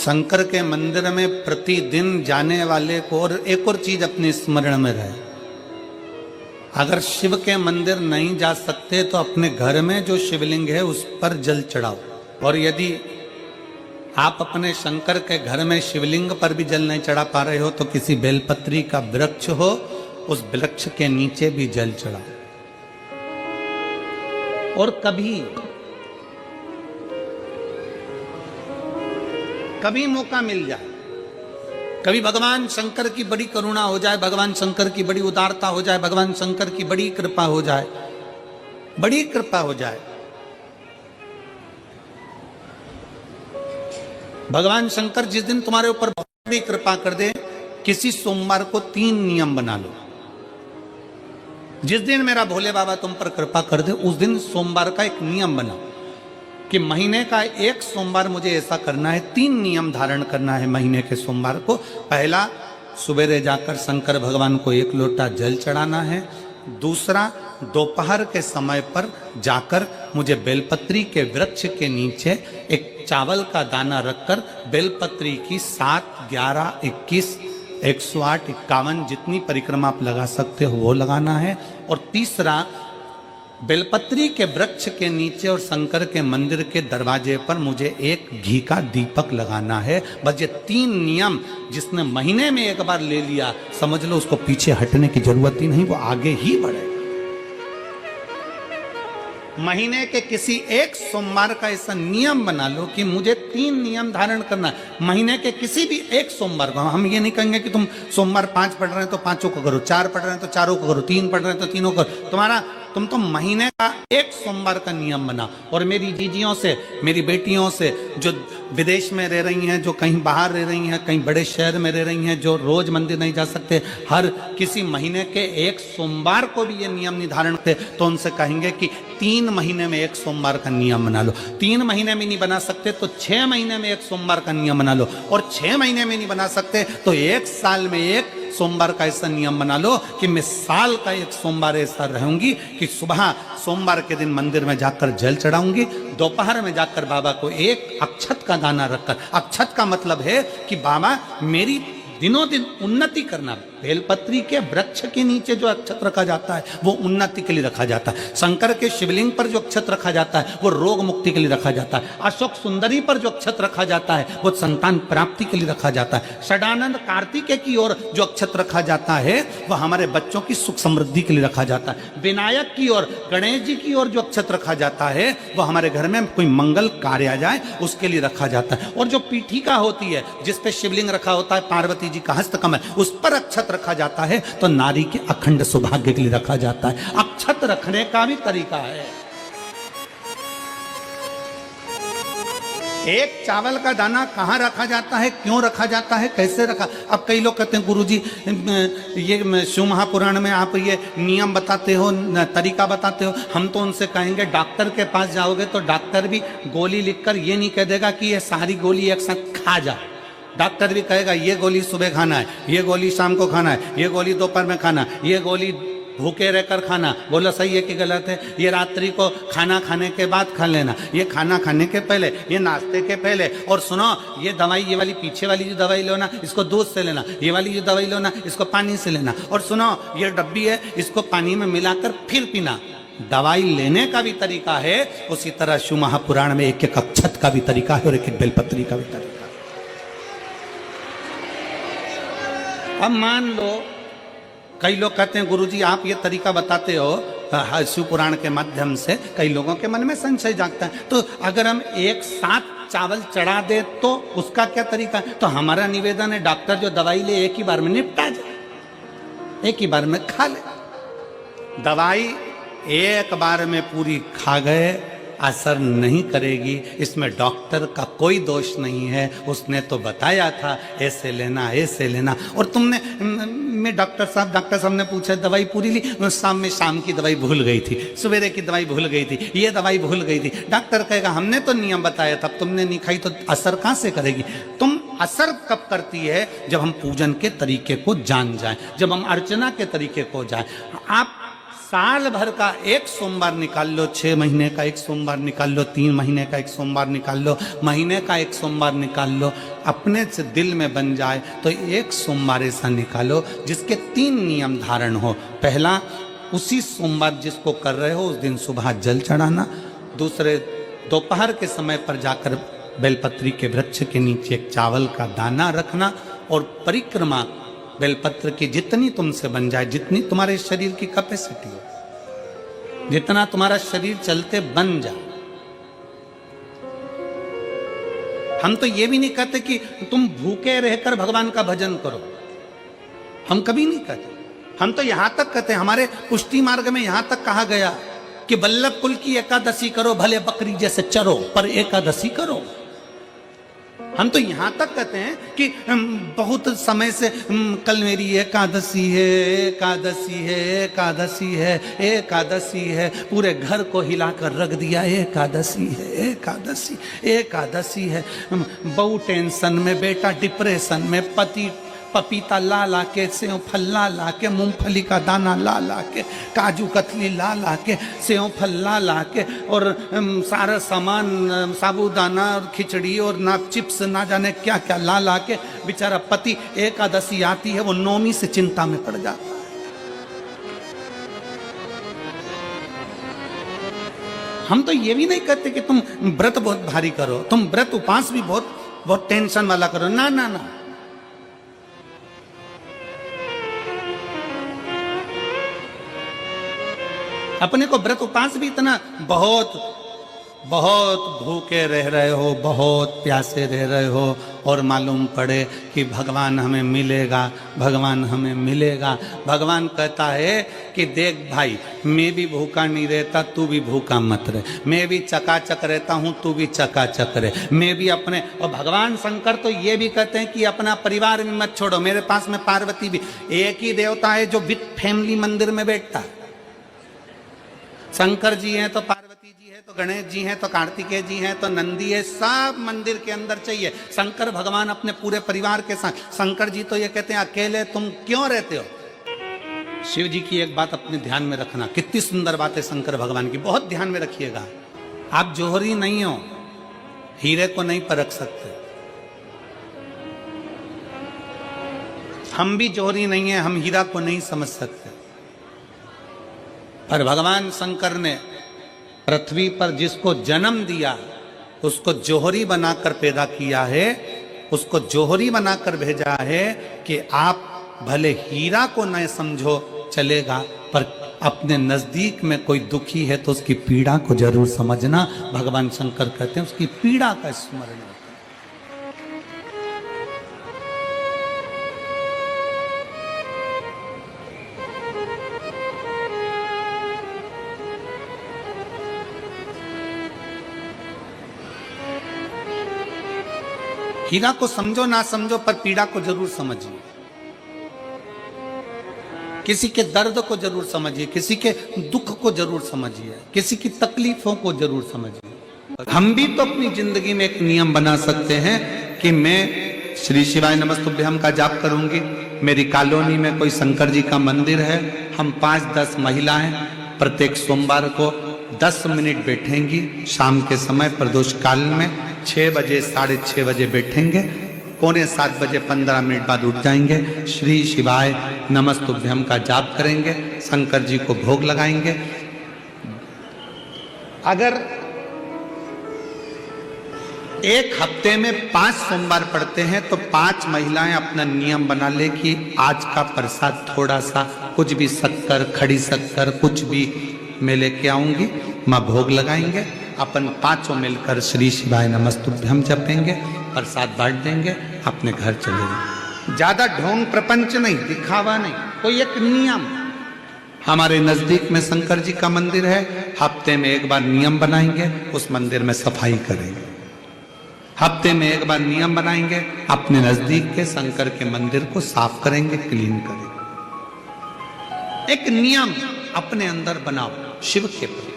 शंकर के मंदिर में प्रतिदिन जाने वाले को और एक और चीज अपने स्मरण में रहे, अगर शिव के मंदिर नहीं जा सकते तो अपने घर में जो शिवलिंग है उस पर जल चढ़ाओ। और यदि आप अपने शंकर के घर में शिवलिंग पर भी जल नहीं चढ़ा पा रहे हो तो किसी बेलपत्री का वृक्ष हो, उस वृक्ष के नीचे भी जल चढ़ाओ। और कभी मौका मिल जाए, कभी भगवान शंकर की बड़ी करुणा हो जाए, भगवान शंकर की बड़ी उदारता हो जाए, भगवान शंकर की बड़ी कृपा हो जाए, बड़ी कृपा हो जाए, भगवान शंकर जिस दिन तुम्हारे ऊपर बड़ी कृपा कर दे, किसी सोमवार को 3 नियम बना लो। जिस दिन मेरा भोले बाबा तुम पर कृपा कर दे उस दिन सोमवार का एक नियम बनाओ कि महीने का एक सोमवार मुझे ऐसा करना है, 3 नियम धारण करना है महीने के सोमवार को। पहला, सुबेरे जाकर शंकर भगवान को 1 लोटा जल चढ़ाना है। दूसरा, दोपहर के समय पर जाकर मुझे बेलपत्री के वृक्ष के नीचे एक चावल का दाना रखकर बेलपत्री की 7, 11, 21, 108, 51 जितनी परिक्रमा आप लगा सकते हो वो लगाना है। और तीसरा, बेलपत्री के वृक्ष के नीचे और शंकर के मंदिर के दरवाजे पर मुझे एक घी का दीपक लगाना है। बस ये 3 नियम जिसने महीने में एक बार ले लिया, समझ लो उसको पीछे हटने की जरूरत ही नहीं, वो आगे ही बढ़े। महीने के किसी एक सोमवार का ऐसा नियम बना लो कि मुझे 3 नियम धारण करना है महीने के किसी भी एक सोमवार को। हम ये नहीं कहेंगे कि तुम सोमवार 5 पढ़ रहे हैं तो 5 को करो, 4 पढ़ रहे हैं तो 4 को करो, 3 पढ़ रहे हैं तो 3 को करो। तुम तो महीने का एक सोमवार का नियम बना। और मेरी जीजियों से, मेरी बेटियों से जो विदेश में रह रही हैं, जो कहीं बाहर रह रही हैं, कहीं बड़े शहर में रह रही हैं, जो रोज मंदिर नहीं जा सकते, हर किसी महीने के एक सोमवार को भी ये नियम निर्धारण करते, तो उनसे कहेंगे कि 3 महीने में एक सोमवार का नियम बना लो। 3 महीने में नहीं बना सकते तो 6 महीने में एक सोमवार का नियम बना लो। और 6 महीने में नहीं बना सकते तो 1 साल में एक सोमवार का ऐसा नियम बना लो कि मैं साल का एक सोमवार ऐसा रहूंगी कि सुबह सोमवार के दिन मंदिर में जाकर जल चढ़ाऊंगी, दोपहर में जाकर बाबा को एक अक्षत का दाना रखकर, अक्षत का मतलब है कि बाबा मेरी दिनों दिन उन्नति करना। बेलपत्री के वृक्ष के नीचे जो अक्षत रखा जाता है वो उन्नति के लिए रखा जाता है। शंकर के शिवलिंग पर जो अक्षत रखा जाता है वो रोग मुक्ति के लिए रखा जाता है। अशोक सुंदरी पर जो अक्षत रखा जाता है वो संतान प्राप्ति के लिए रखा जाता है। षडानंद कार्तिकेय की ओर जो अक्षत रखा जाता है वह हमारे बच्चों की सुख समृद्धि के लिए रखा जाता है। विनायक की ओर, गणेश जी की ओर जो अक्षत रखा जाता है वो हमारे घर में कोई मंगल कार्य आ जाए उसके लिए रखा जाता है। और जो पीठिका होती है जिसपे शिवलिंग रखा होता है, पार्वती जी का हस्तकमल, उस पर अक्षत रखा जाता है तो नारी के अखंड सौभाग्य के लिए रखा जाता है। अक्षत रखने का भी तरीका है। एक चावल का दाना कहां रखा जाता है, क्यों रखा जाता है, कैसे रखा। अब कई लोग कहते हैं गुरुजी ये शिव महापुराण में आप ये नियम बताते हो, तरीका बताते हो। हम तो उनसे कहेंगे डॉक्टर के पास जाओगे तो डॉक्टर भी गोली लिखकर ये नहीं कह देगा कि ये सारी गोली एक साथ खा जा। डॉक्टर भी कहेगा ये गोली सुबह खाना है, ये गोली शाम को खाना है, ये गोली दोपहर में खाना, ये गोली भूखे रहकर खाना। बोलो सही है कि गलत है? ये रात्रि को खाना खाने के बाद खा लेना, ये खाना खाने के पहले, ये नाश्ते के पहले। और सुनो, ये दवाई, ये वाली पीछे वाली जो दवाई लो ना इसको दूध से लेना, ये वाली जो दवाई लो ना इसको पानी से लेना। और सुनो, ये डब्बी है इसको पानी में मिलाकर फिर पीना। दवाई लेने का भी तरीका है, उसी तरह शिव महापुराण में एक एक अक्षत का भी तरीका है और एक एक बेलपत्री का भी तरीका है। अब मान लो कई लोग कहते हैं गुरुजी आप ये तरीका बताते हो शिव पुराण के माध्यम से, कई लोगों के मन में संशय जागता है, तो अगर हम एक साथ चावल चढ़ा दे तो उसका क्या तरीका है? तो हमारा निवेदन है डॉक्टर जो दवाई ले एक ही बार में निपटा जाए, एक ही बार में खा ले। दवाई एक बार में पूरी खा गए असर नहीं करेगी, इसमें डॉक्टर का कोई दोष नहीं है। उसने तो बताया था ऐसे लेना, ऐसे लेना। और तुमने मैं डॉक्टर साहब ने पूछा दवाई पूरी ली, शाम की दवाई भूल गई थी, सवेरे की दवाई भूल गई थी, ये दवाई भूल गई थी। डॉक्टर कहेगा हमने तो नियम बताया था, तुमने नहीं खाई तो असर कहाँ से करेगी? तुम असर कब करती है? जब हम पूजन के तरीके को जान जाएं, जब हम अर्चना के तरीके को जाएं। आप साल भर का एक सोमवार निकाल लो, 6 महीने का एक सोमवार निकाल लो, 3 महीने का एक सोमवार निकाल लो, महीने का एक सोमवार निकाल लो, अपने से दिल में बन जाए तो एक सोमवार ऐसा निकालो जिसके 3 नियम धारण हो। पहला, उसी सोमवार जिसको कर रहे हो उस दिन सुबह जल चढ़ाना। दूसरे, दोपहर के समय पर जाकर बेलपत्री के वृक्ष के नीचे एक चावल का दाना रखना और परिक्रमा बेलपत्र की जितनी तुमसे बन जाए, जितनी तुम्हारे शरीर की कैपेसिटी हो, जितना तुम्हारा शरीर चलते बन जाए। हम तो ये भी नहीं कहते कि तुम भूखे रहकर भगवान का भजन करो, हम कभी नहीं कहते। हम तो यहां तक कहते हैं, हमारे पुष्टि मार्ग में यहां तक कहा गया कि वल्लभ कुल की एकादशी करो, भले बकरी जैसे चरो पर एकादशी करो। हम तो यहां तक कहते हैं कि बहुत समय से कल मेरी एकादशी है, एकादशी है, एकादशी है, एकादशी है, पूरे घर को हिलाकर रख दिया, एकादशी है, एकादशी, एकादशी है। बहू टेंशन में, बेटा डिप्रेशन में, पति पपीता ला ला के, सेव फल ला ला के, मूंगफली का दाना ला ला के, काजू कतली ला ला के, सेव फल ला ला के, और सारा सामान, साबूदाना और खिचड़ी और ना चिप्स ना जाने क्या क्या ला ला के, बेचारा पति एकादशी आती है वो नौमी से चिंता में पड़ जाता है। हम तो ये भी नहीं कहते कि तुम व्रत बहुत भारी करो, तुम व्रत उपास भी बहुत बहुत टेंशन वाला करो, ना ना ना। अपने को व्रत उपास भी इतना बहुत बहुत भूखे रह रहे हो, बहुत प्यासे रह रहे हो, और मालूम पड़े कि भगवान हमें मिलेगा, भगवान हमें मिलेगा। भगवान कहता है कि देख भाई, मैं भी भूखा नहीं रहता, तू भी भूखा मत रहे, मैं भी चकाचक रहता हूँ, तू भी चकाचक रहे, मैं भी अपने। और भगवान शंकर तो ये भी कहते हैं कि अपना परिवार भी मत छोड़ो। मेरे पास में पार्वती भी, एक ही देवता है जो विद फैमिली मंदिर में बैठता है। शंकर जी हैं तो पार्वती जी है, तो गणेश जी हैं, तो कार्तिकेय जी हैं, तो नंदी है, सब मंदिर के अंदर चाहिए। शंकर भगवान अपने पूरे परिवार के साथ। शंकर जी तो ये कहते हैं अकेले तुम क्यों रहते हो। शिव जी की एक बात अपने ध्यान में रखना, कितनी सुंदर बात है शंकर भगवान की, बहुत ध्यान में रखिएगा। आप जोहरी नहीं हो, हीरे को नहीं परख सकते। हम भी जोहरी नहीं है, हम हीरा को नहीं समझ सकते। पर भगवान शंकर ने पृथ्वी पर जिसको जन्म दिया उसको जोहरी बनाकर पैदा किया है, उसको जोहरी बनाकर भेजा है कि आप भले हीरा को न समझो चलेगा, पर अपने नजदीक में कोई दुखी है तो उसकी पीड़ा को जरूर समझना। भगवान शंकर कहते हैं उसकी पीड़ा का स्मरण। हीरा को समझो ना समझो, पर पीड़ा को जरूर समझिए। किसी के दर्द को जरूर समझिए, किसी के दुख को जरूर समझिए, किसी की तकलीफों को जरूर समझिए। हम भी तो अपनी जिंदगी में एक नियम बना सकते हैं कि मैं श्री शिवाय नमस्तुभ्यम का जाप करूंगी। मेरी कॉलोनी में कोई शंकर जी का मंदिर है, हम 5-10 महिलाएं प्रत्येक सोमवार को 10 मिनट बैठेंगी। शाम के समय प्रदोष काल में 6 बजे 6:30 बजे बैठेंगे, 6:45 बजे 15 मिनट बाद उठ जाएंगे, श्री शिवाय नमस्तुभ्यम का जाप करेंगे, शंकर जी को भोग लगाएंगे। अगर एक हफ्ते में 5 सोमवार पड़ते हैं तो 5 महिलाएं अपना नियम बना ले कि आज का प्रसाद थोड़ा सा, कुछ भी शक्कर, खड़ी शक्कर, कुछ भी मैं लेके आऊंगी, माँ भोग लगाएंगे, अपन 5 मिलकर श्री शिवाय नमस्तुभ्यम जपेंगे, प्रसाद बांट देंगे, अपने घर चले जाएंगे। ज्यादा ढोंग प्रपंच नहीं, दिखावा नहीं, कोई एक नियम। हमारे नजदीक में शंकर जी का मंदिर है, हफ्ते में एक बार नियम बनाएंगे, उस मंदिर में सफाई करेंगे। हफ्ते में एक बार नियम बनाएंगे, अपने नजदीक के शंकर के मंदिर को साफ करेंगे, क्लीन करेंगे। एक नियम अपने अंदर बनाओ शिव के प्रति।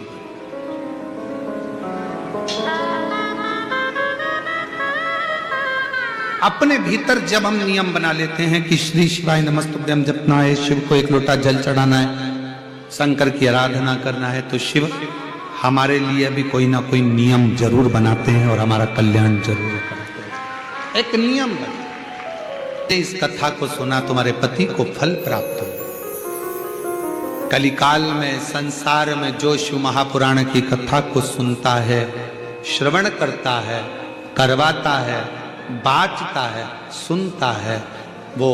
अपने भीतर जब हम नियम बना लेते हैं कि श्री शिवाय नमस्तुभ्यम जपना है, शिव को एक लोटा जल चढ़ाना है, शंकर की आराधना करना है तो शिव हमारे लिए भी कोई ना कोई नियम जरूर बनाते हैं और हमारा कल्याण जरूर करते हैं। एक नियम बना, इस कथा को सुना तुम्हारे पति को फल प्राप्त हो। कलिकाल में संसार में जो शिव महापुराण की कथा को सुनता है, श्रवण करता है, करवाता है, बाँचता है, सुनता है, वो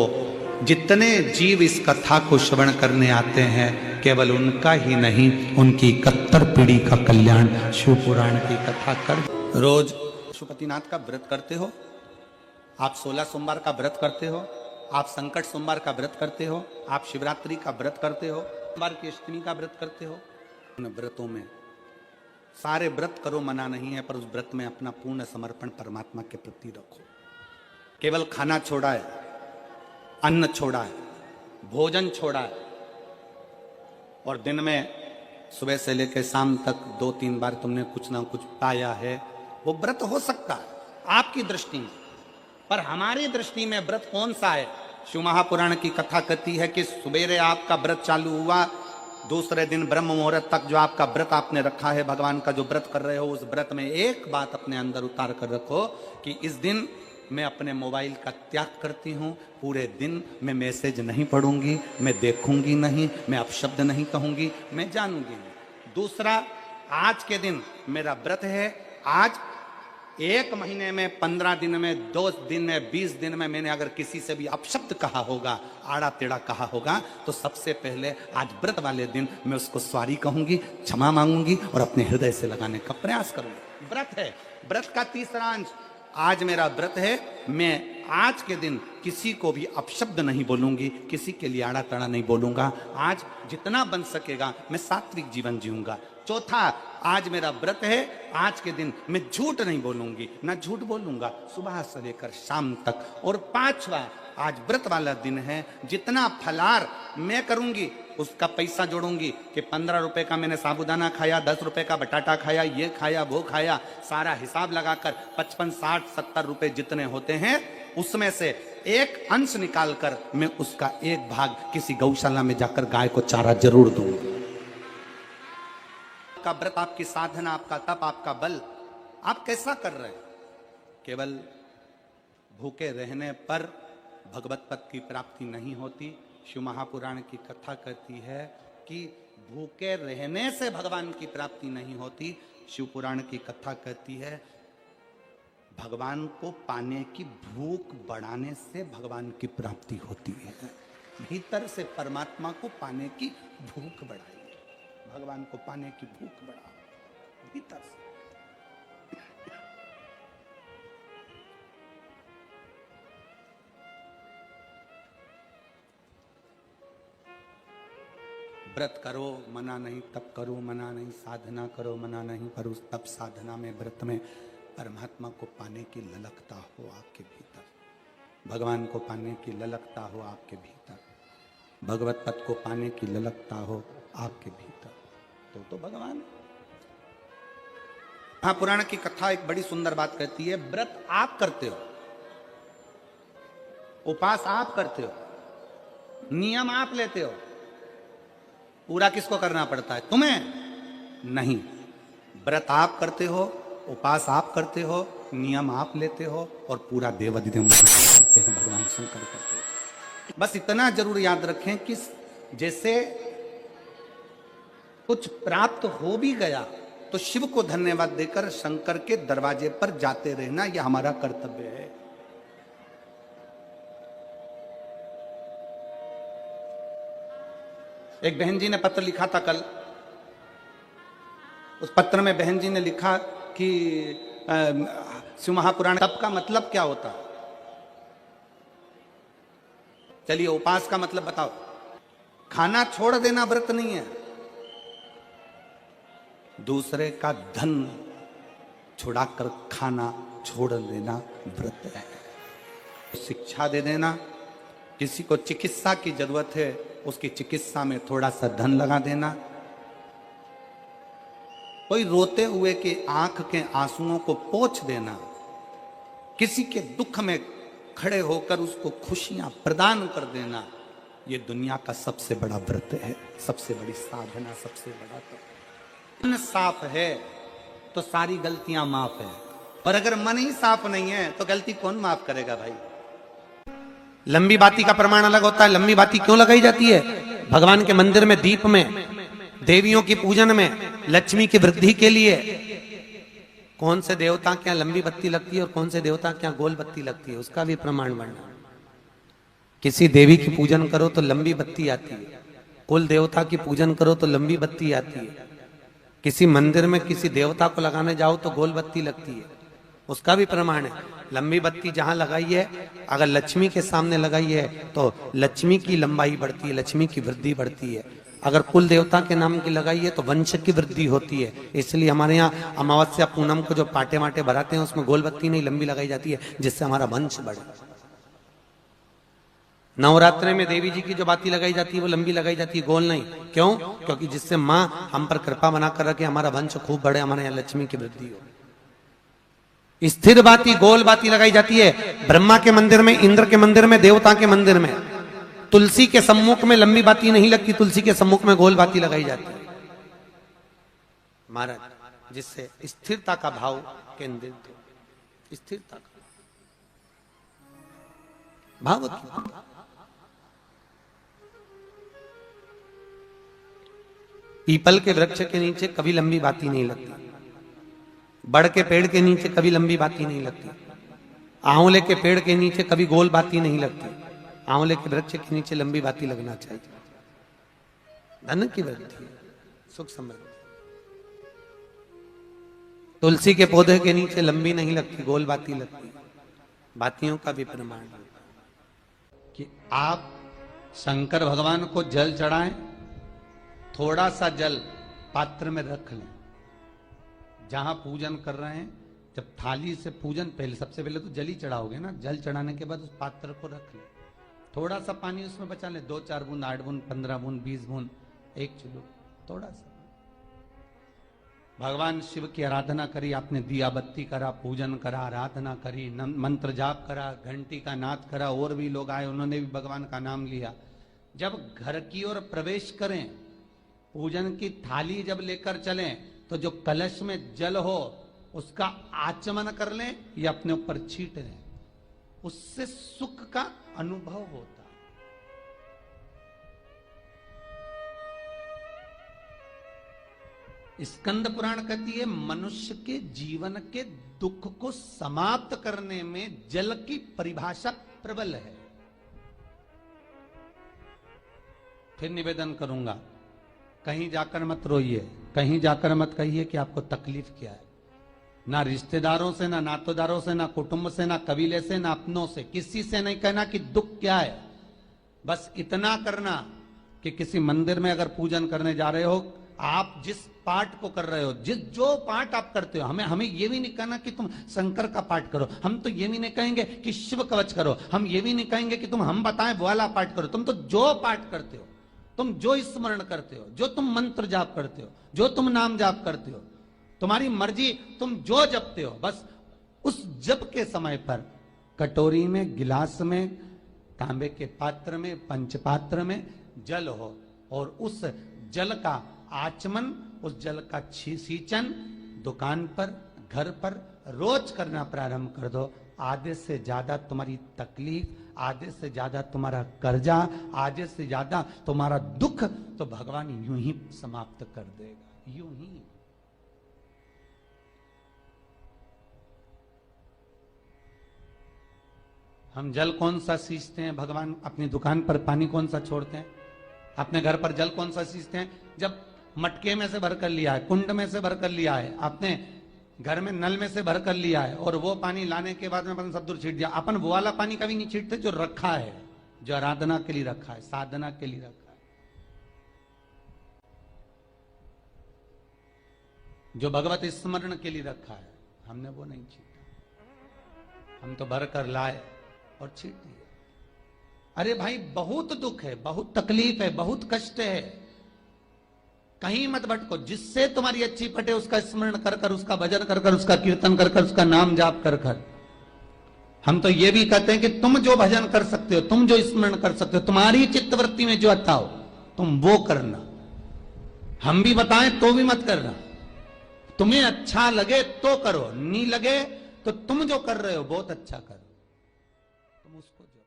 जितने जीव इस कथा को श्रवण करने आते हैं, केवल उनका ही नहीं, उनकी 71 पीढ़ी का कल्याण शिव पुराण की कथा कर। रोज पशुपतिनाथ का व्रत करते हो आप, 16 सोमवार का व्रत करते हो आप, संकट सोमवार का व्रत करते हो आप, शिवरात्रि का व्रत करते हो, सोमवार की अष्टमी का व्रत करते हो। उन व्रतों में सारे व्रत करो, मना नहीं है, पर उस व्रत में अपना पूर्ण समर्पण परमात्मा के प्रति रखो। केवल खाना छोड़ा है, अन्न छोड़ा है, भोजन छोड़ा है, और दिन में सुबह से लेकर शाम तक 2-3 बार तुमने कुछ ना कुछ पाया है, वो व्रत हो सकता है आपकी दृष्टि में, पर हमारी दृष्टि में व्रत कौन सा है? शिव महापुराण की कथा कहती है कि सुबेरे आपका व्रत चालू हुआ, दूसरे दिन ब्रह्म मुहूर्त तक जो आपका व्रत आपने रखा है, भगवान का जो व्रत कर रहे हो, उस व्रत में एक बात अपने अंदर उतार कर रखो कि इस दिन मैं अपने मोबाइल का त्याग करती हूँ, पूरे दिन मैं मैसेज नहीं पढ़ूंगी, मैं देखूंगी नहीं, मैं अपशब्द नहीं कहूंगी, मैं जानूंगी नहीं। दूसरा, आज के दिन मेरा व्रत है, आज 1 महीने में, 15 दिन में, 2 दिन में, 20 दिन में मैंने अगर किसी से भी अपशब्द कहा होगा, आड़ा टेढ़ा कहा होगा, तो सबसे पहले आज व्रत वाले दिन मैं उसको सॉरी कहूंगी, क्षमा मांगूंगी और अपने हृदय से लगाने का प्रयास करूंगी। व्रत है। व्रत का तीसरा अंश, आज मेरा व्रत है, मैं आज के दिन किसी को भी अपशब्द नहीं बोलूंगी, किसी के लिए आड़ा टेढ़ा नहीं बोलूंगा, आज जितना बन सकेगा मैं सात्विक जीवन जीऊंगा। चौथा, आज मेरा व्रत है, आज के दिन मैं झूठ नहीं बोलूंगी, ना झूठ बोलूंगा सुबह से लेकर शाम तक। और पांचवा, आज व्रत वाला दिन है, जितना फलार मैं करूंगी उसका पैसा जोड़ूंगी कि 15 रुपए का मैंने साबुदाना खाया, 10 रुपए का बटाटा खाया, ये खाया, वो खाया, सारा हिसाब लगाकर 55, 60, 70 रुपए जितने होते हैं, उसमें से एक अंश निकालकर मैं उसका एक भाग किसी गौशाला में जाकर गाय को चारा जरूर दूंगी। आपका व्रत, आपकी साधना, आपका तप, आपका बल, आप कैसा कर रहे हैं? केवल भूखे रहने पर भगवत पद की प्राप्ति नहीं होती। शिव महापुराण की कथा कहती है कि भूखे रहने से भगवान की प्राप्ति नहीं होती। शिव पुराण की कथा कहती है भगवान को पाने की भूख बढ़ाने से भगवान की प्राप्ति होती है। भीतर से परमात्मा को पाने की भूख बढ़ाइए, भगवान को पाने की भूख बढ़ाओ भीतर से। व्रत करो मना नहीं, तप करो मना नहीं, साधना करो मना नहीं, पर उस तप साधना में, व्रत में परमात्मा को पाने की ललकता हो आपके भीतर, भगवान को पाने की ललकता हो आपके भीतर, भगवत पद को पाने की ललकता हो आपके भीतर, तो भगवान। हाँ, पुराण की कथा एक बड़ी सुंदर बात कहती है, व्रत आप करते हो, उपास आप करते हो, नियम आप लेते हो, पूरा किसको करना पड़ता है? तुम्हें नहीं। व्रत आप करते हो, उपास आप करते हो, नियम आप लेते हो, और पूरा देवाधिदेव करते हैं, भगवान शंकर करते हैं। बस इतना जरूर याद रखें कि जैसे कुछ प्राप्त हो भी गया तो शिव को धन्यवाद देकर शंकर के दरवाजे पर जाते रहना, यह हमारा कर्तव्य है। एक बहन जी ने पत्र लिखा था कल, उस पत्र में बहन जी ने लिखा कि शिव महापुराण तप का मतलब क्या होता? चलिए, उपास का मतलब बताओ। खाना छोड़ देना व्रत नहीं है, दूसरे का धन छुड़ाकर खाना छोड़ देना व्रत है। शिक्षा दे देना, किसी को चिकित्सा की जरूरत है, उसकी चिकित्सा में थोड़ा सा धन लगा देना, कोई रोते हुए के आंख के आंसुओं को पोंछ देना, किसी के दुख में खड़े होकर उसको खुशियां प्रदान कर देना, ये दुनिया का सबसे बड़ा व्रत है, सबसे बड़ी साधना, सबसे बड़ा तो मन साफ है तो सारी गलतियां माफ है, और अगर मन ही साफ नहीं है तो गलती कौन माफ करेगा भाई। लंबी बाती का प्रमाण अलग होता है। लंबी बाती क्यों लगाई जाती है? भगवान के मंदिर में दीप में, देवियों की पूजन में, लक्ष्मी की वृद्धि के लिए। कौन से देवता के यहाँ लंबी बत्ती लगती है और कौन से देवता के यहाँ गोल बत्ती लगती है, उसका भी प्रमाण वर्णन। किसी देवी की पूजन करो तो लंबी बत्ती आती है, कुल देवता की पूजन करो तो लंबी बत्ती आती है। किसी मंदिर में किसी देवता को लगाने जाओ तो गोल बत्ती लगती है, उसका भी प्रमाण है। लंबी बत्ती जहां लगाई है, अगर लक्ष्मी के सामने लगाई है तो लक्ष्मी की लंबाई बढ़ती है, लक्ष्मी की वृद्धि बढ़ती है। अगर कुल देवता के नाम की लगाई है तो वंश की वृद्धि होती है। इसलिए हमारे यहाँ अमावस्या पूनम को जो पाटे वाटे भराते हैं उसमें गोल बत्ती नहीं लंबी लगाई जाती है, जिससे हमारा वंश बढ़े। नवरात्रि में देवी जी की जो बाती लगाई जाती है वो लंबी लगाई जाती है, गोल नहीं। क्यों? क्योंकि जिससे माँ हम पर कृपा बनाकर रखे, हमारा वंश खूब बढ़े, हमारे यहाँ लक्ष्मी की वृद्धि हो। स्थिर बाती, गोल बाती लगाई जाती है ब्रह्मा के मंदिर में, इंद्र के मंदिर में, देवता के मंदिर में। तुलसी के सम्मुख में लंबी बाती नहीं लगती, तुलसी के सम्मुख में गोल बाती लगाई जाती है महाराज, जिससे स्थिरता का भाव केंद्रित हो। स्थिरता का भाव पीपल के वृक्ष के नीचे कभी लंबी बाती नहीं लगती, बड़ के पेड़ के नीचे कभी लंबी बाती नहीं लगती, आंवले के पेड़ के नीचे कभी गोल बाती नहीं लगती। आंवले के वृक्ष के नीचे लंबी बाती लगना चाहिए, धन की वृद्धि, सुख समृद्धि। तुलसी के पौधे के नीचे लंबी नहीं लगती, गोल बाती लगती। बातियों का भी प्रमाण कि आप शंकर भगवान को जल चढ़ाएं, थोड़ा सा जल पात्र में रख लें। जहां पूजन कर रहे हैं, जब थाली से पूजन, पहले सबसे पहले तो जल ही चढ़ाओगे ना, जल चढ़ाने के बाद उस पात्र को रख लें, थोड़ा सा पानी उसमें बचा लें, 2-4 बूंद, 8 बूंद, 15 बूंद, 20 बूंद, 1 चुल्लू, थोड़ा सा। भगवान शिव की आराधना करी आपने, दिया बत्ती करा, पूजन करा, आराधना करी, मंत्र जाप करा, घंटी का नाद करा, और भी लोग आए उन्होंने भी भगवान का नाम लिया। जब घर की ओर प्रवेश करें, पूजन की थाली जब लेकर चलें, तो जो कलश में जल हो उसका आचमन कर लें या अपने ऊपर छीट लें, उससे सुख का अनुभव होता है। स्कंद पुराण कहती है मनुष्य के जीवन के दुख को समाप्त करने में जल की परिभाषा प्रबल है। फिर निवेदन करूंगा, कहीं जाकर मत रोइए, कहीं जाकर मत कहिए कि आपको तकलीफ क्या है। ना रिश्तेदारों से, ना नातेदारों से, ना कुटुंब से, ना कबीले से, ना अपनों से, किसी से नहीं कहना कि दुख क्या है। बस इतना करना कि किसी मंदिर में अगर पूजन करने जा रहे हो, आप जिस पाठ को कर रहे हो, जो पाठ आप करते हो, हमें ये भी नहीं कहना कि तुम शंकर का पाठ करो, हम तो ये भी नहीं कहेंगे कि शिव कवच करो, हम ये भी नहीं कहेंगे कि तुम हम बताएं वो वाला पाठ करो। तुम तो जो पाठ करते हो, तुम जो स्मरण करते हो, जो तुम मंत्र जाप करते हो, जो तुम नाम जाप करते हो, तुम्हारी मर्जी, तुम जो जपते हो, बस उस जप के समय पर कटोरी में, गिलास में, तांबे के पात्र में, पंचपात्र में जल हो, और उस जल का आचमन, उस जल का सींचन दुकान पर, घर पर रोज करना प्रारंभ कर दो। आधे से ज्यादा तुम्हारी तकलीफ, आधे से ज्यादा तुम्हारा कर्जा, आधे से ज्यादा तुम्हारा दुख तो भगवान यूं ही समाप्त कर देगा, यूं ही। हम जल कौन सा सींचते हैं भगवान, अपनी दुकान पर पानी कौन सा छोड़ते हैं, अपने घर पर जल कौन सा सींचते हैं? जब मटके में से भर कर लिया है, कुंड में से भर कर लिया है, आपने घर में नल में से भर कर लिया है, और वो पानी लाने के बाद में अपन सब दूर छीट दिया। अपन वो वाला पानी कभी नहीं छीटते जो रखा है, जो आराधना के लिए रखा है, साधना के लिए रखा है, जो भगवत स्मरण के लिए रखा है, हमने वो नहीं छीटा। हम तो भर कर लाए और छीट दिए। अरे भाई, बहुत दुख है, बहुत तकलीफ है, बहुत कष्ट है, कहीं मत भटको। जिससे तुम्हारी अच्छी पटे उसका स्मरण कर कर, उसका भजन कर कर, उसका कीर्तन कर कर, उसका नाम जाप कर कर। हम तो ये भी कहते हैं कि तुम जो भजन कर सकते हो, तुम जो स्मरण कर सकते हो, तुम्हारी चित्तवृत्ति में जो आता हो तुम वो करना। हम भी बताएं तो भी मत करना। तुम्हें अच्छा लगे तो करो, नहीं लगे तो तुम जो कर रहे हो बहुत अच्छा करो, तुम उसको जो